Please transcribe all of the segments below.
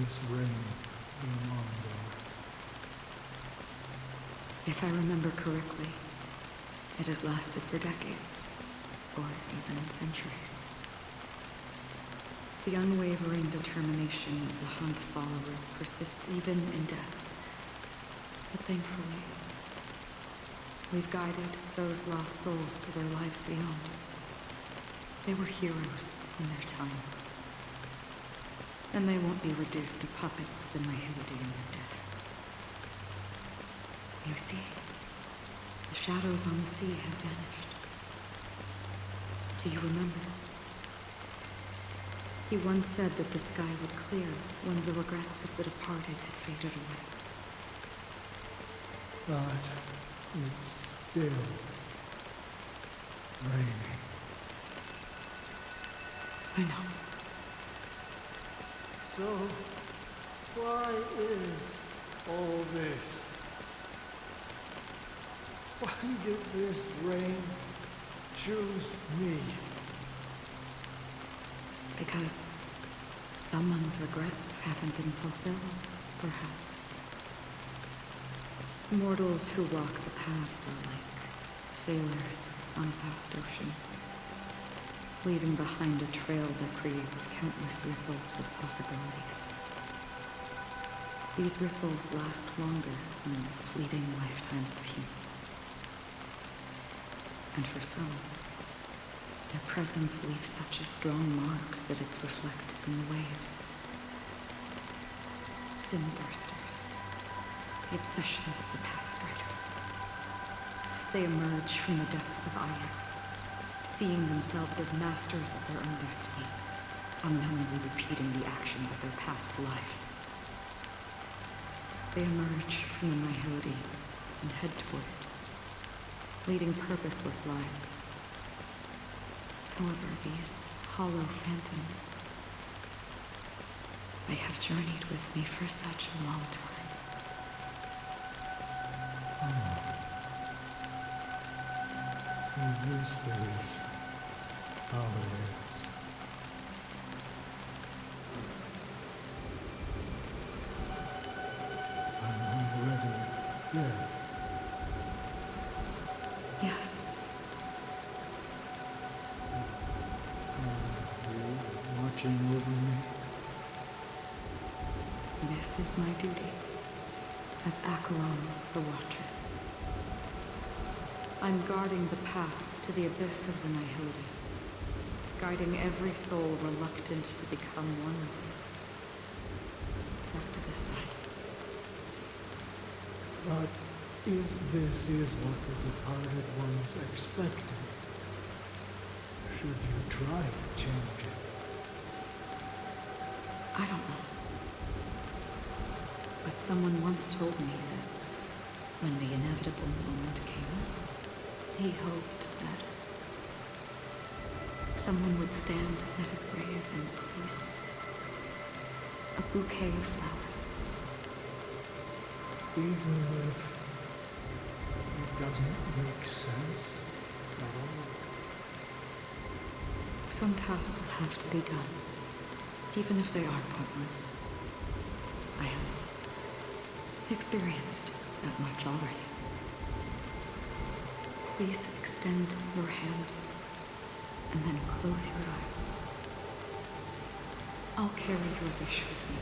this reign been ongoing? If I remember correctly, it has lasted for decades, or even centuries. The unwavering determination of the Hunt followers persists even in death. But thankfully, we've guided those lost souls to their lives beyond. They were heroes in their time. And they won't be reduced to puppets of the nihility in their death. You see, the shadows on the sea have vanished. Do you remember? He once said that the sky would clear when the regrets of the departed had faded away. But it's still raining. I know. So, why is all this? Why did this rain choose me? Because someone's regrets haven't been fulfilled, perhaps. Mortals who walk the paths are like sailors on a vast ocean, leaving behind a trail that creates countless ripples of possibilities. These ripples last longer than the fleeting lifetimes of humans. And for some, their presence leaves such a strong mark that it's reflected in the waves. Sin-thirsters, the obsessions of the past riders. They emerge from the depths of Ix, seeing themselves as masters of their own destiny, unknowingly repeating the actions of their past lives. They emerge from the nihility and head toward it, leading purposeless lives. However, these hollow phantoms, they have journeyed with me for such a long time. And this is how it is. I'm already dead. Yes, Are you watching over me? this is my duty as Acheron the Watcher. I'm guarding the path to the abyss of the nihility, guiding every soul reluctant to become one with it. Back to this side. But if this is what the departed ones expected, should you try to change it? I don't know. But someone once told me that when the inevitable moment came, he hoped that someone would stand at his grave and place a bouquet of flowers. Even if it doesn't make sense at all? Some tasks have to be done, even if they are pointless. I have experienced that much already. Please extend your hand and then close your eyes. I'll carry your wish with me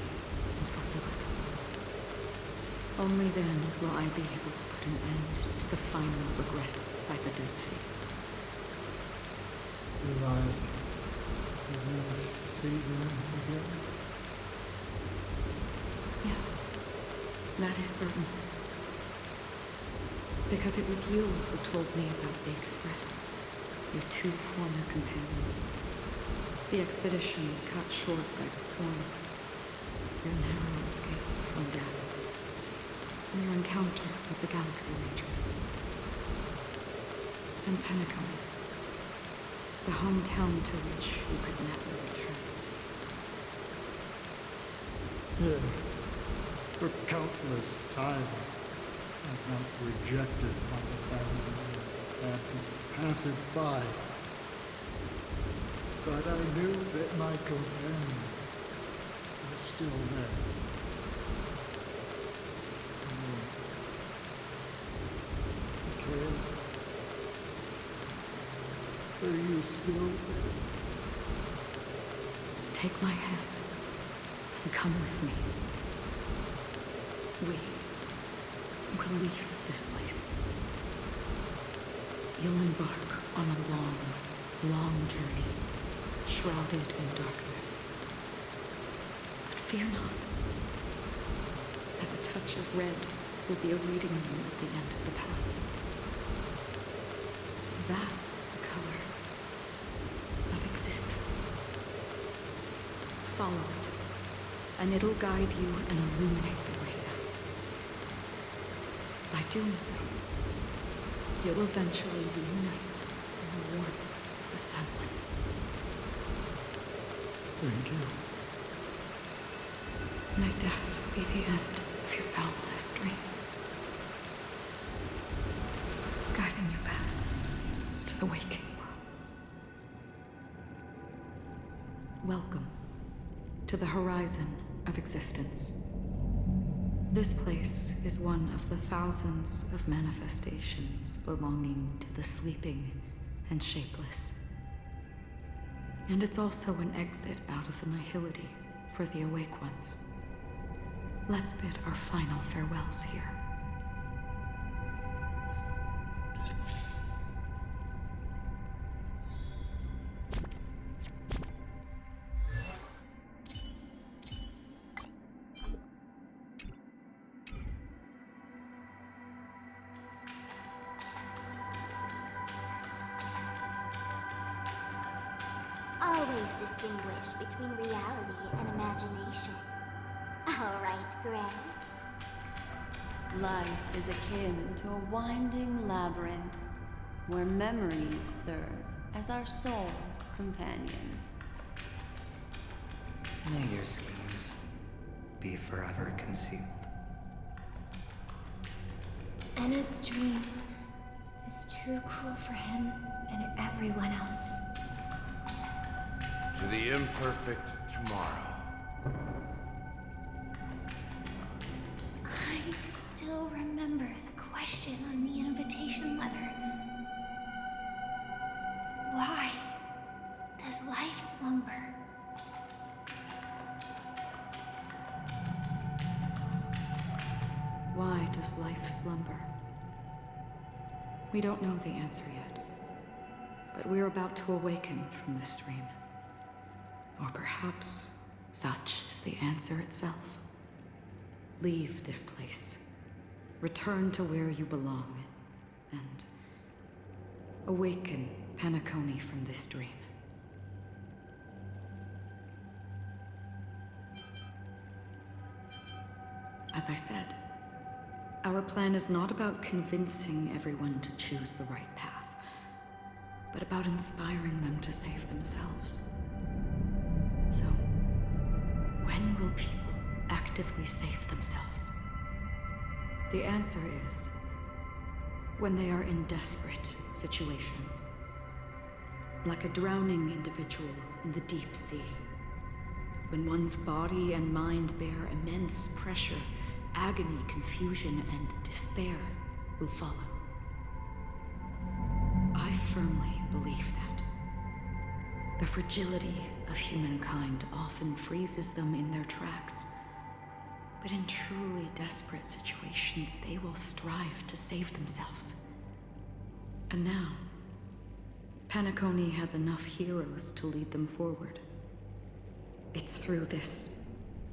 and fulfill it. Only then will I be able to put an end to the final regret by the Dead Sea. Will I ever see them again? Yes, that is certain. Because it was you who told me about the Express, your two former companions. The expedition cut short by the storm, your narrow escape from death, and your encounter with the Galaxy Rangers. And Penacon, the hometown to which you could never return. Yeah. For countless times, I felt rejected by the family and had to pass it by. But I knew that my companion, the still there. Okay. Are you still there? Take my hand and come with me. We will leave this place. You'll embark on a long, long journey, shrouded in darkness. But fear not, as a touch of red will be awaiting you at the end of the path. That's the color of existence. Follow it, and it'll guide you and illuminate the way out. By doing so, you'll eventually reunite in the warmth of the sunlight. Thank you. May death be the end of your boundless dream, guiding you back to the waking world. Welcome to the horizon of existence. This place is one of the thousands of manifestations belonging to the sleeping and shapeless. And it's also an exit out of the nihility for the awake ones. Let's bid our final farewells here. Always distinguish between reality and imagination. All right, Gray. Life is akin to a winding labyrinth where memories serve as our sole companions. May your schemes be forever concealed. Anna's dream is too cruel for him and everyone else. To the imperfect tomorrow. I still remember the question on the invitation letter. Why does life slumber? Why does life slumber? We don't know the answer yet, but we're about to awaken from this dream. Or perhaps such is the answer itself. Leave this place, return to where you belong, and awaken Penacony from this dream. As I said, our plan is not about convincing everyone to choose the right path, but about inspiring them to save themselves. So, when will people actively save themselves? The answer is when they are in desperate situations. Like a drowning individual in the deep sea. When one's body and mind bear immense pressure, agony, confusion, and despair will follow. I firmly believe that. The fragility of humankind often freezes them in their tracks. But in truly desperate situations, they will strive to save themselves. And now, Penacony has enough heroes to lead them forward. It's through this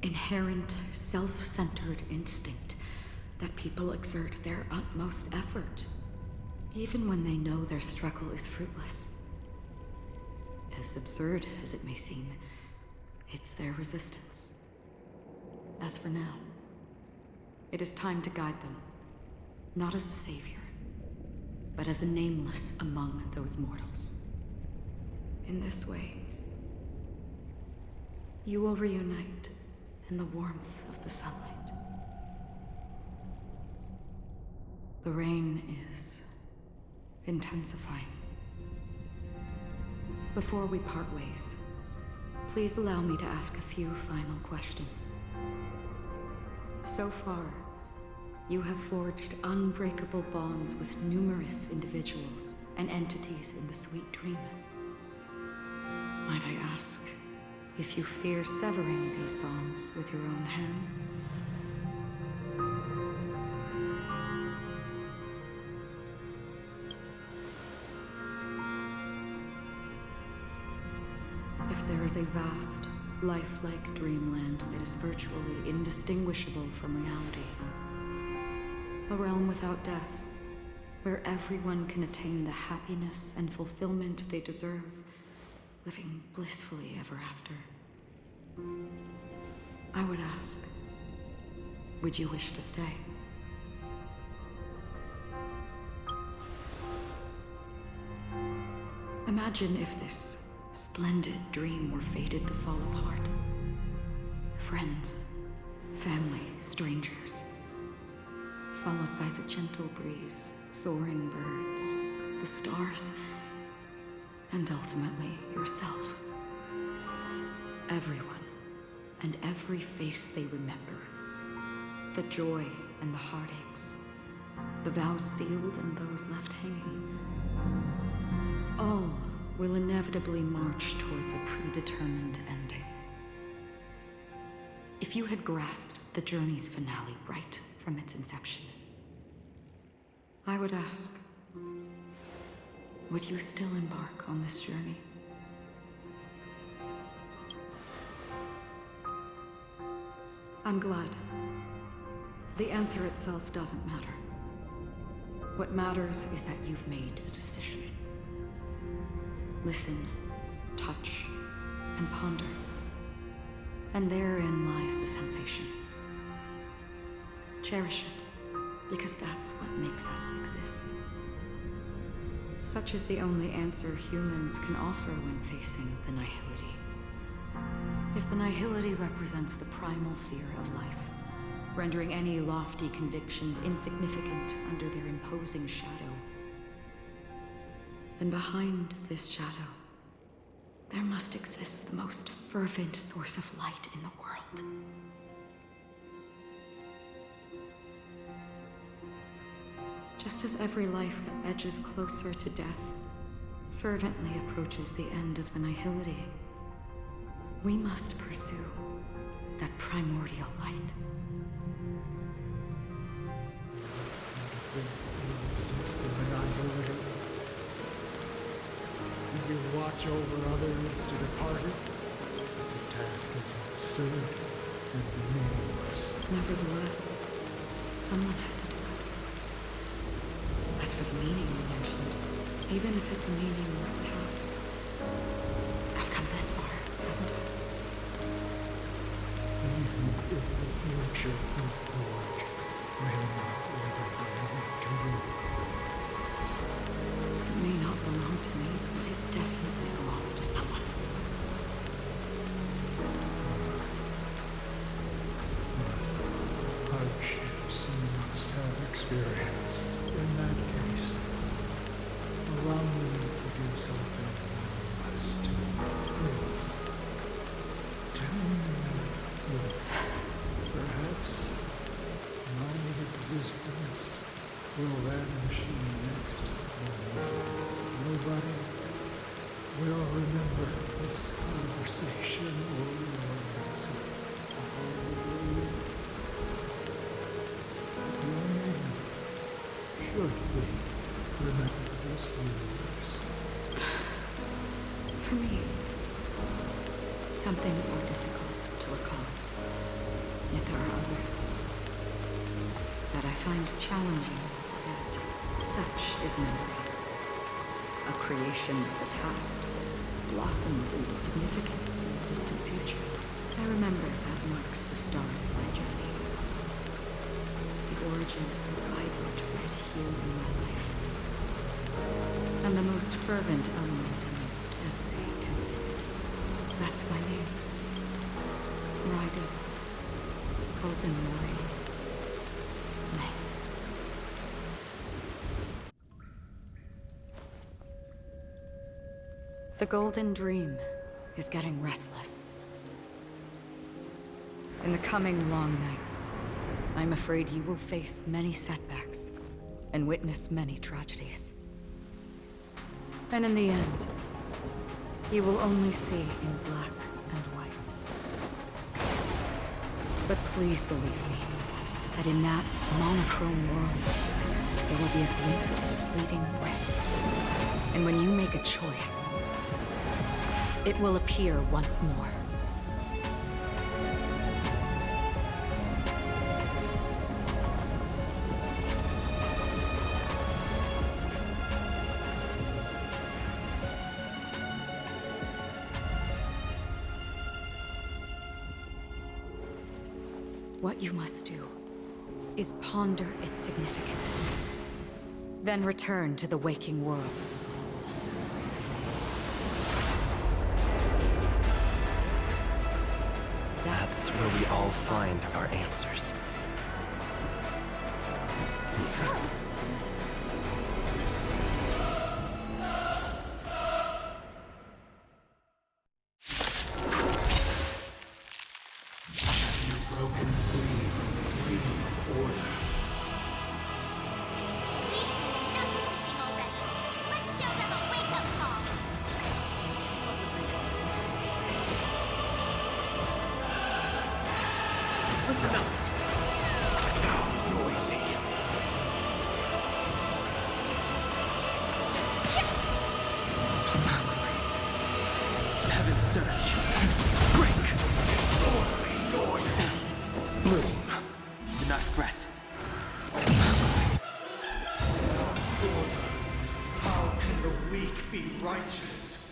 inherent, self-centered instinct that people exert their utmost effort, even when they know their struggle is fruitless. As absurd as it may seem, it's their resistance. As for now, it is time to guide them, not as a savior, but as a nameless among those mortals. In this way, you will reunite in the warmth of the sunlight. The rain is intensifying. Before we part ways, Please allow me to ask a few final questions. So far, you have forged unbreakable bonds with numerous individuals and entities in the Sweet Dream. Might I ask if you fear severing these bonds with your own hands? If there is a vast, lifelike dreamland that is virtually indistinguishable from reality, a realm without death, where everyone can attain the happiness and fulfillment they deserve, living blissfully ever after, I would ask, would you wish to stay? Imagine if this splendid dream were fated to fall apart. Friends, family, strangers, followed by the gentle breeze, soaring birds, the stars, and ultimately yourself. Everyone, and every face they remember. The joy and the heartaches, the vows sealed and those left hanging. All will inevitably march towards a predetermined ending. If you had grasped the journey's finale right from its inception, I would ask, would you still embark on this journey? I'm glad. The answer itself doesn't matter. What matters is that you've made a decision. Listen, touch, and ponder. And therein lies the sensation. Cherish it, because that's what makes us exist. Such is the only answer humans can offer when facing the nihility. If the nihility represents the primal fear of life, rendering any lofty convictions insignificant under their imposing shadow, then behind this shadow, there must exist the most fervent source of light in the world. Just as every life that edges closer to death fervently approaches the end of the nihility, we must pursue that primordial light. You watch over others to depart it. Such a task is absurd and meaningless. Nevertheless, someone had to do it. As for the meaning you mentioned, even if it's a meaningless task, I've come this far, haven't I? Even if the future you forge may not ever belong to you. It may not belong to me, but it definitely belongs to someone. Hardships you must have experienced. In that case, allow me to do something one must do. Please, tell me what, perhaps, my existence will vanish in the next moment. Nobody will remember this conversation or your answer. Your name should be remembered this universe. For me, some things are difficult to recall. Yet there are others that I find challenging to forget. Such is memory. A creation of the past that blossoms into significance in the distant future. I remember that marks the start of my journey. The origin of the vibrant red hue in my life. And the most fervent element amidst every tempest. That's my name. Raiden. Hoyoverse. Mei. The Golden Dream is getting restless. In the coming long nights, I'm afraid you will face many setbacks and witness many tragedies. And in the end, you will only see in black and white. But please believe me, that in that monochrome world, there will be a glimpse of fleeting red. And when you make a choice, it will appear once more. What you must do is ponder its significance, then return to the waking world. That's where we all find our answers. Broken free from the dream of order. Let's show them a wake-up call. Listen up! How noisy. Heaven surge. Break! Move. Do not fret. How can the weak be righteous?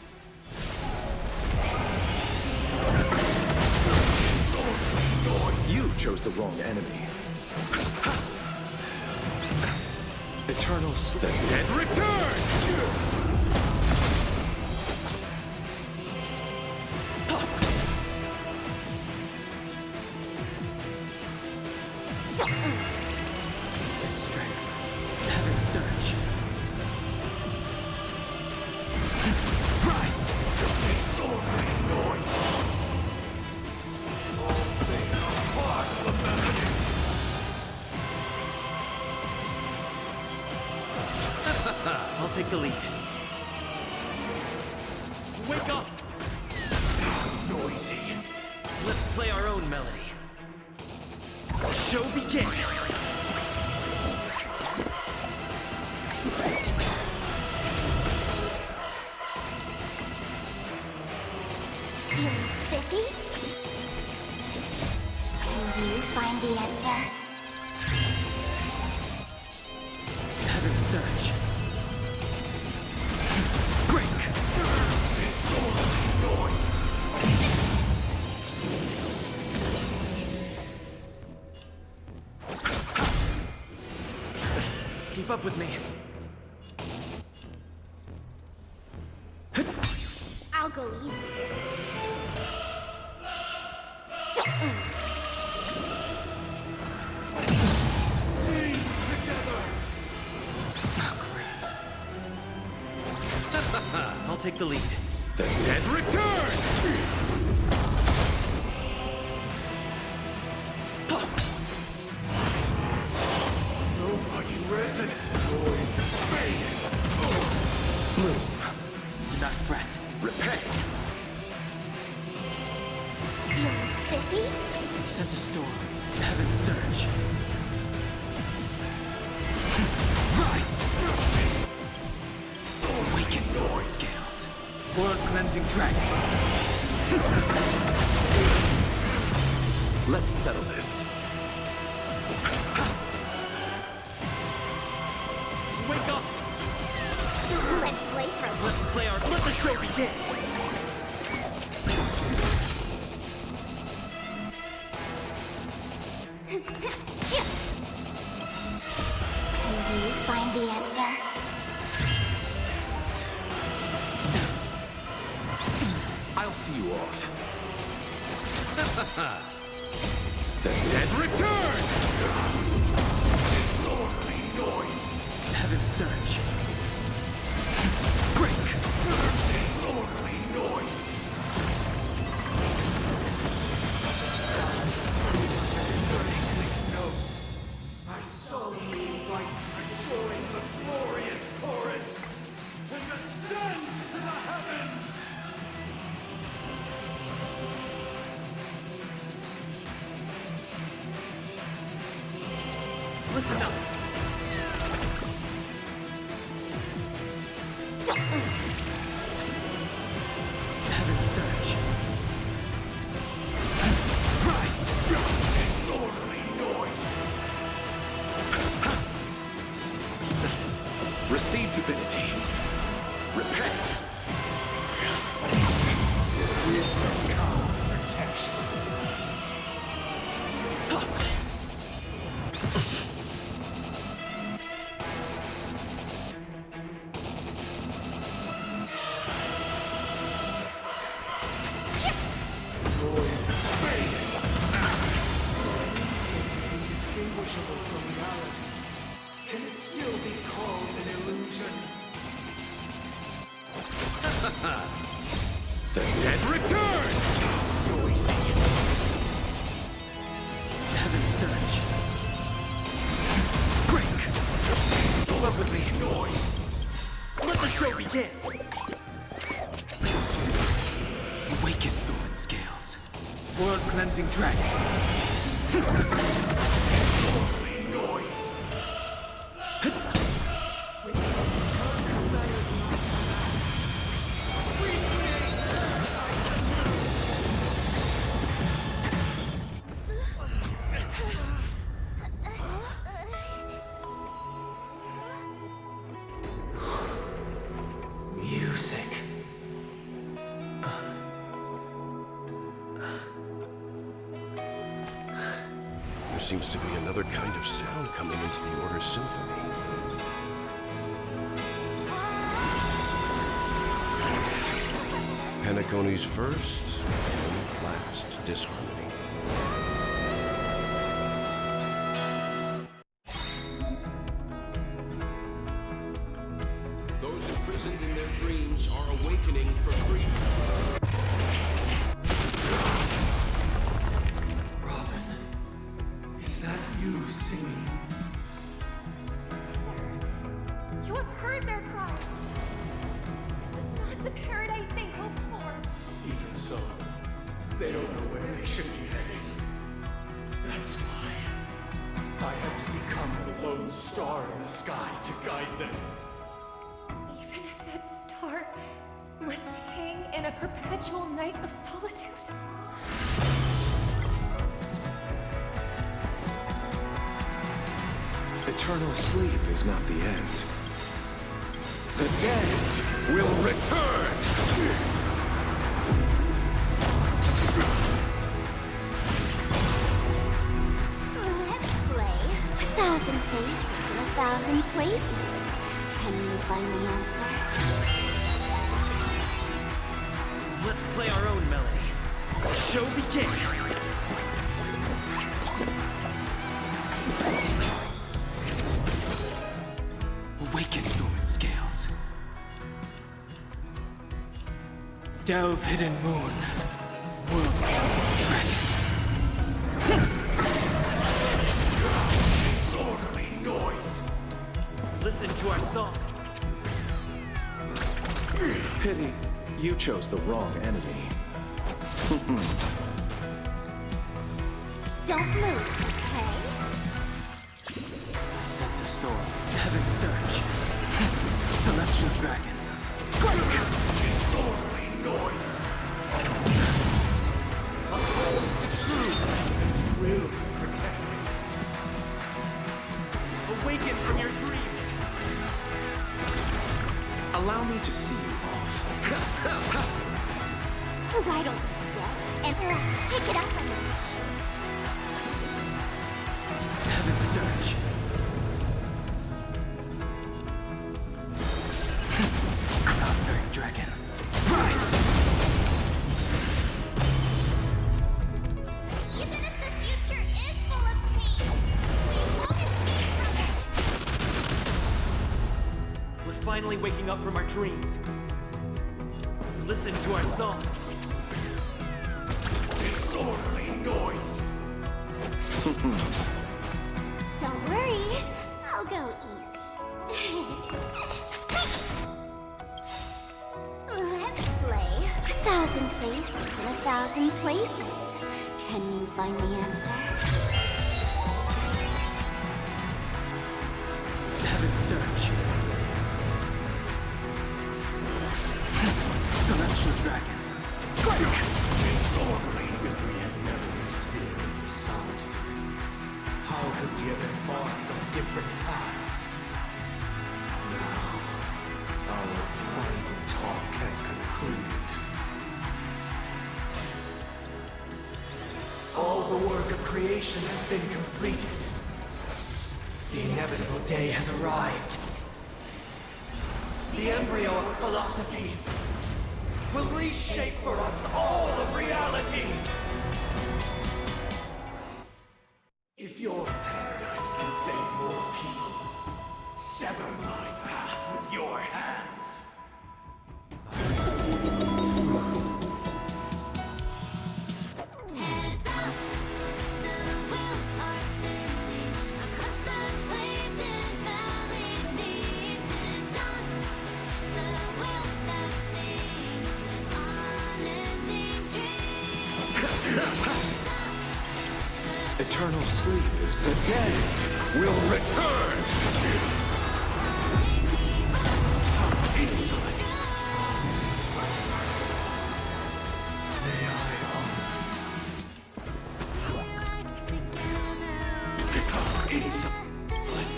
You chose the wrong enemy. Eternal sleep. The dead return! The strength. Heaven surge. Rise! I'll take the lead. Wake up! Noisy. Let's play our own melody. Show begin! Feeling spiffy? Can you find the answer? Heaven surge. Break! Keep up with me. I'll go easy this time. I'll take the lead. The dead return! Nobody risen. Noise is fading. Move. Do not fret. Repent. Feeling spiffy? Sense a storm. Heaven surge. Rise! Awaken Lord Scales. World cleansing dragon. Let's settle this. Wake up! Let's play for Let the show begin! Can you find the answer? I'll see you off. The dead return! Disorderly noise. Heaven surge. Break! Disorderly noise. Listen up. Heaven's Surge. Rise! Disorderly noise! Receive divinity. Repent. Wisdom comes protection. Indistinguishable from reality. Can it still be called an illusion? The dead return! Heaven's Surge. Break! Love with me. Noise. Let the show begin! Awaken, Thorn Scales. World Cleansing Dragon. Noise! Music. There seems to be another kind of sound coming into the Order's symphony. Penacony's first and last disharmony. Those imprisoned in their dreams are awakening from grief. Robin, is that you singing? You have heard their cries. This is not the paradise they hoped for. Even so, they don't know where they should be heading. That's why I have to become the lone star in the sky to guide them. Even if that star must hang in a perpetual night of solitude. Eternal sleep is not the end. The dead Will return! Let's play 1,000 faces in 1,000 places. Can you find the answer? Let's play our own melody. Show begins. Awaken, Thorn Scales. Delve, hidden moon. World cleansing dragon. disorderly noise. Listen to our song. Pity, you chose the wrong enemy. Don't move, okay? Sense a storm. Heaven's Surge. Celestial dragon. Disorderly noise. Will protect me. Awaken from your dream. Allow me to see you off. Why don't we sit and let's pick it up a notch? Heaven's Surge. Cloud-bearing dragon. Rise! Even if the future is full of pain, we won't escape from it. We're finally waking up from our dreams. Listen to our song. Disorderly noise. Don't worry, I'll go easy. Let's play 1,000 faces in 1,000 places. Can you find the answer? Historically, if we had never experienced sight, how could we have embarked on different paths? Now, our final talk has concluded. All the work of creation has been completed. The inevitable day has arrived. The embryo of philosophy will reshape for us all of reality. If your paradise can save more people, sever my path with your hands. Heads up, the wheels are spinning across the plains and valleys need to done. The wheels that sing with unending dreams. Eternal sleep is the dead will return! Insolent. May I Rise together. insolent.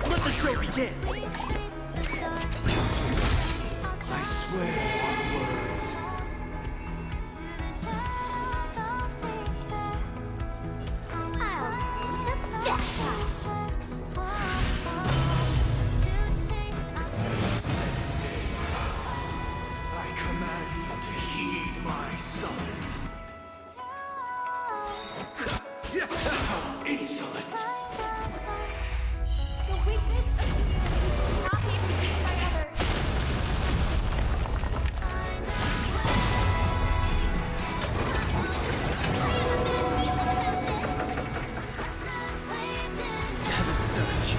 Let the show begin! We face the dark. I swear on words. Through the shadows of despair. That's that time. To chase our dreams. I command you to heed my summons. Insolent. The weakness of humanity cannot be perceived by others. Find our Heaven surge.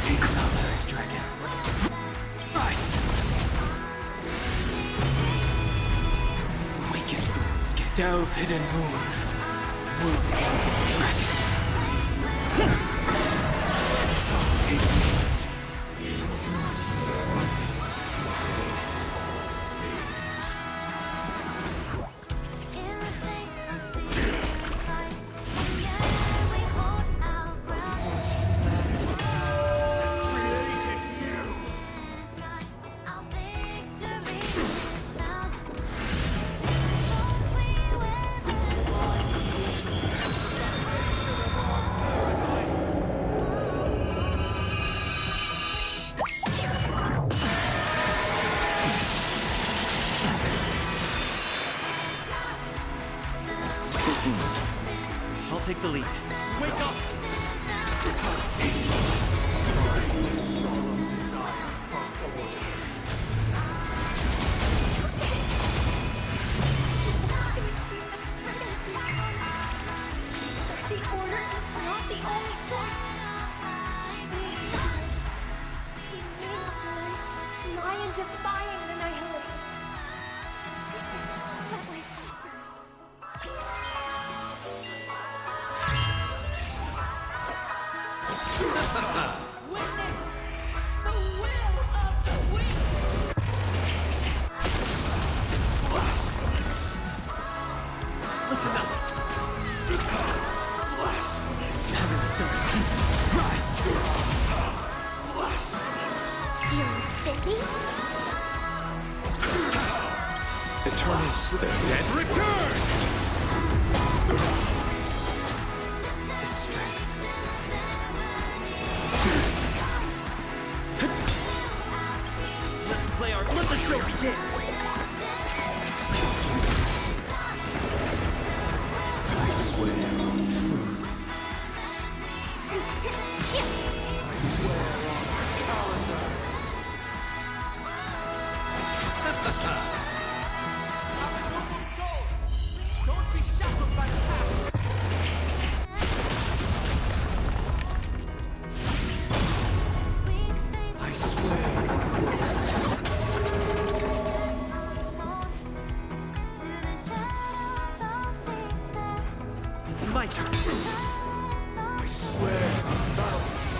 Insolent dragon. Rise. Weaken skin. Delve hidden moon. World gazing dragon. In the face of fear and fight, yeah, we hold our ground. Created you. Stride, our victory is found. In the storms we I'll take the lead. Wake up! The order is not the only choice. Please speak of life. I am defying the nihility. Let myself first. Witness the will of the wind! Listen up! Heaven surge. Rise. Feeling spiffy? Eternal sleep. The dead return! This strength. Let the show begin! I swear on truth. Don't be shackled by the past! I swear. It's my turn! I swear on mountains.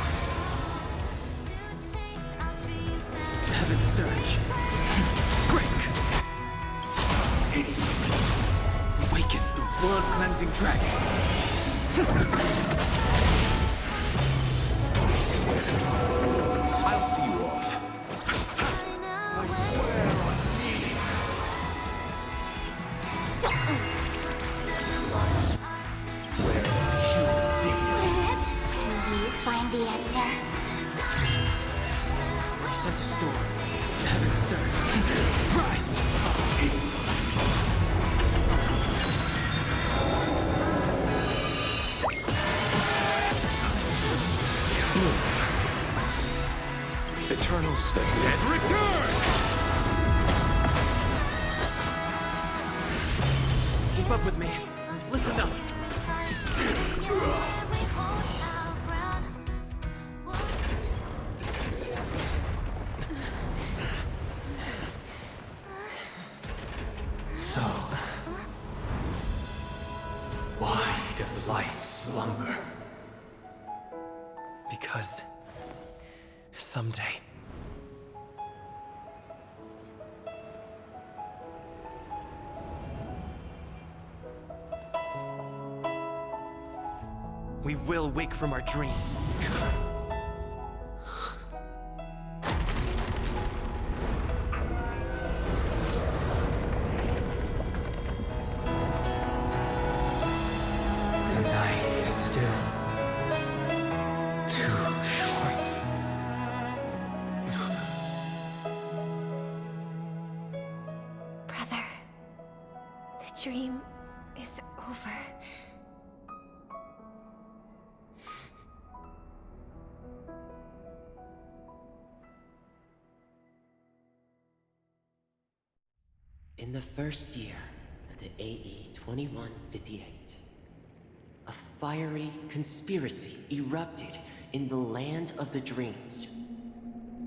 Heaven surge. Break. blood cleansing dragon. I'll see you off. Can you find the answer? I sense a storm. Heaven, sir. Rise! Eternal step. And return! Keep up with me. Listen up. So, why does life slumber? Because someday we will wake from our dreams. The night is still too short. Brother, the dream is over. In the first year of the AE 2158, a fiery conspiracy erupted in the land of the dreams,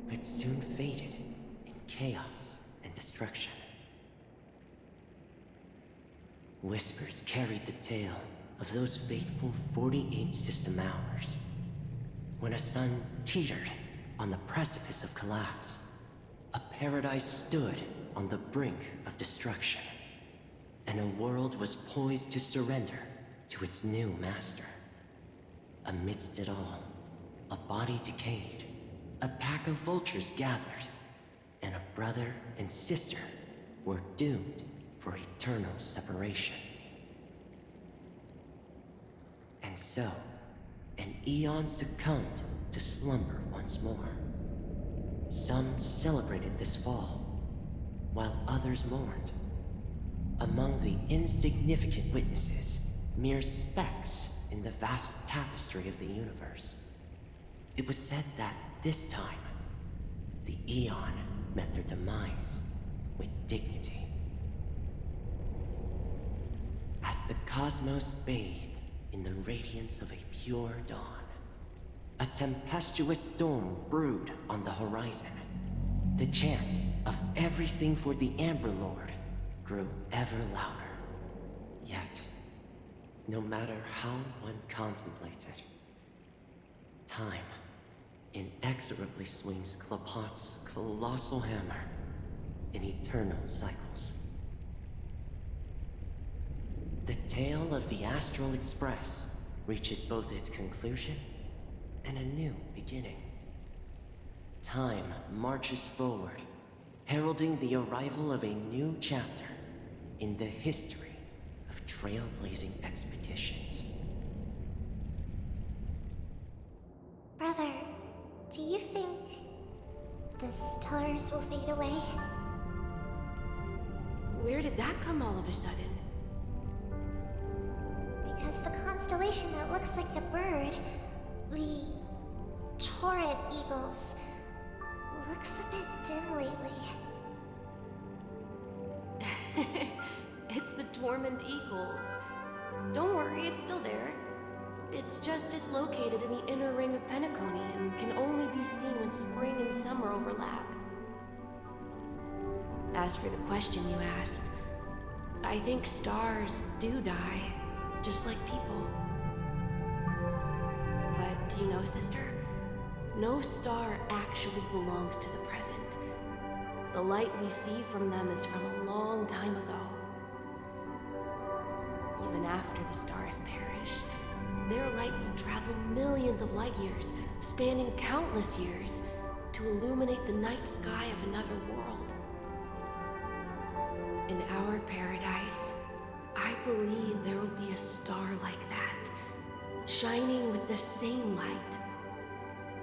but soon faded in chaos and destruction. Whispers carried the tale of those fateful 48 system hours, when a sun teetered on the precipice of collapse. A paradise stood on the brink of destruction, and a world was poised to surrender to its new master. Amidst it all, a body decayed, a pack of vultures gathered, and a brother and sister were doomed for eternal separation. And so, an eon succumbed to slumber once more. Some celebrated this fall, while others mourned. Among the insignificant witnesses, mere specks in the vast tapestry of the universe. It was said that this time, the Eon met their demise with dignity. As the cosmos bathed in the radiance of a pure dawn, a tempestuous storm brewed on the horizon. The chant of everything for the Amber Lord grew ever louder. Yet, no matter how one contemplated, time inexorably swings Klapot's colossal hammer in eternal cycles. The tale of the Astral Express reaches both its conclusion and a new beginning. Time marches forward, heralding the arrival of a new chapter in the history of trailblazing expeditions. Brother, do you think the stars will fade away? Where did that come all of a sudden? Because the constellation that looks like a bird, the torrent eagles, looks a bit dim lately. It's the Torment Eagles. Don't worry, it's still there. It's just it's located in the inner ring of Penacony and can only be seen when spring and summer overlap. As for the question you asked, I think stars do die, just like people. But do you know, sister? No star actually belongs to the present. The light we see from them is from a long time ago. even after the stars perish. Their light will travel millions of light years, spanning countless years, to illuminate the night sky of another world. In our paradise, I believe there will be a star like that, shining with the same light.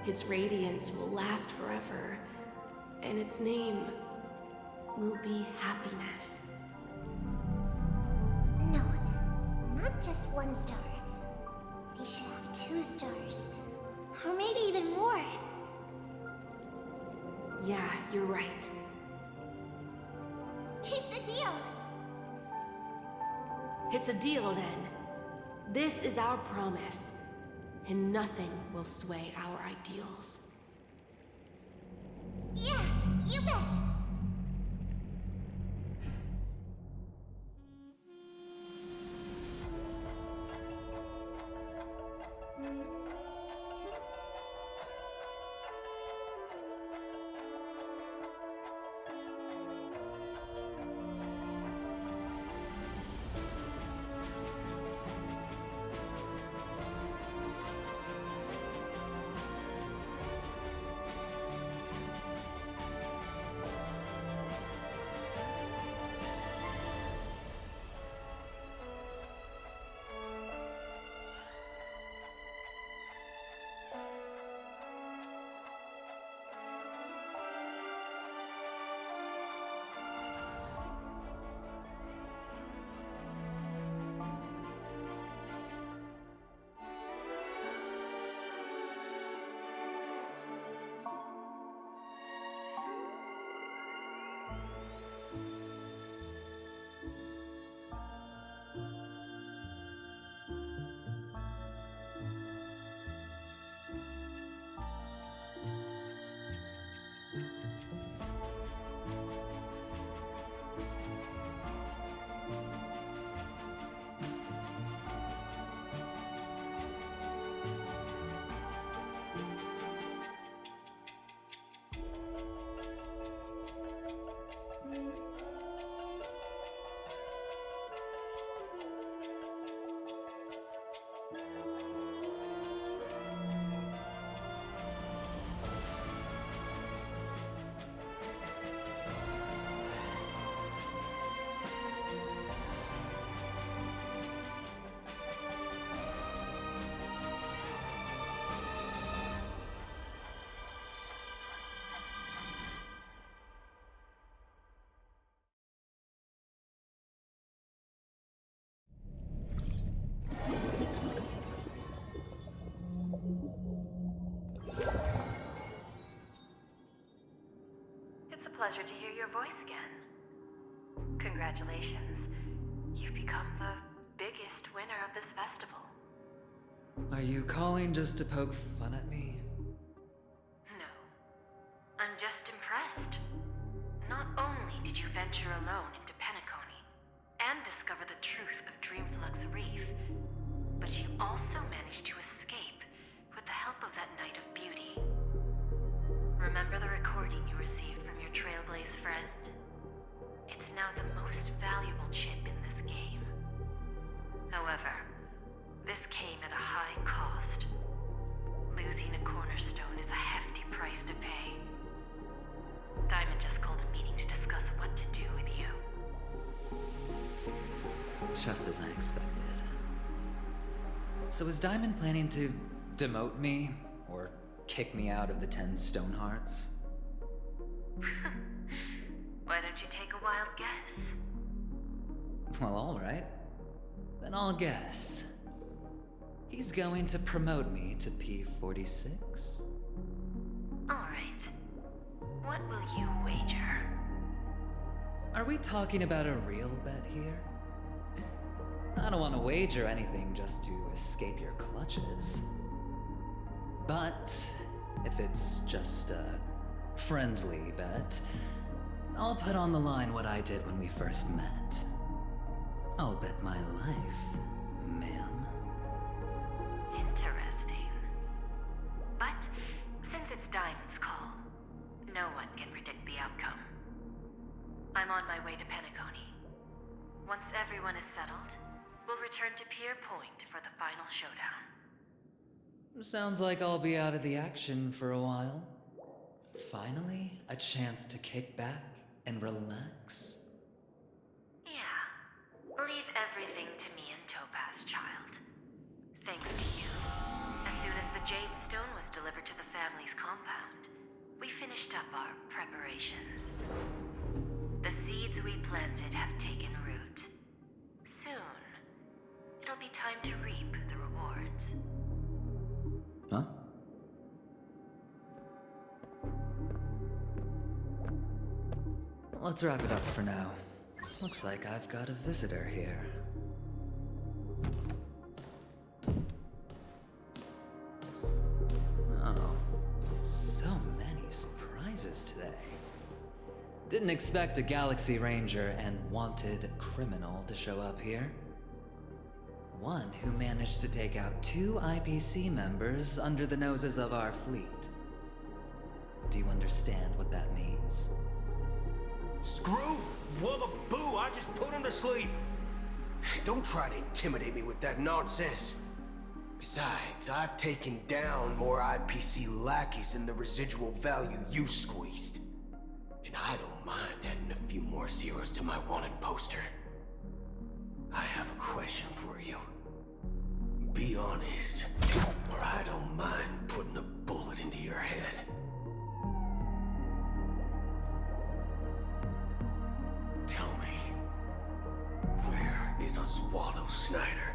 Its radiance will last forever, and its name will be happiness. No, not just one star. We should have 2 stars. Or maybe even more. Yeah, you're right. It's a deal. It's a deal then. This is our promise, and nothing will sway our ideals. Yeah, you bet. Pleasure to hear your voice again. Congratulations. You've become the biggest winner of this festival. Are you calling just to poke fun at me? No. I'm just impressed. Not only did you venture alone into Penacony and discover the truth of Dreamflux Reef, but you also managed to escape with the help of that Knight of Beauty. Remember the recording you received from your Trailblaze friend? It's now the most valuable chip in this game. However, this came at a high cost. Losing a cornerstone is a hefty price to pay. Diamond just called a meeting to discuss what to do with you. Just as I expected. So is Diamond planning to demote me? Or kick me out of the 10 Stonehearts? Why don't you take a wild guess? Well, alright. Then I'll guess. He's going to promote me to P46? Alright. What will you wager? Are we talking about a real bet here? I don't want to wager anything just to escape your clutches. But if it's just a friendly bet, I'll put on the line what I did when we first met. I'll bet my life, ma'am. Interesting. But since it's Diamond's call, no one can predict the outcome. I'm on my way to Penacony. Once everyone is settled, We'll return to Pier Point for the final showdown. Sounds like I'll be out of the action for a while. Finally, a chance to kick back and relax. Yeah. Leave everything to me and Topaz, child. Thanks to you. As soon as the Jade Stone was delivered to the family's compound, we finished up our preparations. The seeds we planted have taken root. Soon, it'll be time to reap the rewards. Huh? Let's wrap it up for now. Looks like I've got a visitor here. Oh, so many surprises today. Didn't expect a Galaxy Ranger and wanted criminal to show up here. One who managed to take out 2 IPC members under the noses of our fleet. Do you understand what that means? Screw Wubba-boo, I just put him to sleep. Don't try to intimidate me with that nonsense. Besides, I've taken down more IPC lackeys than the residual value you squeezed. And I don't mind adding a few more zeros to my wanted poster. I have a question for you. Be honest, or I don't mind putting a bullet into your head. Tell me, where is Oswaldo Snyder?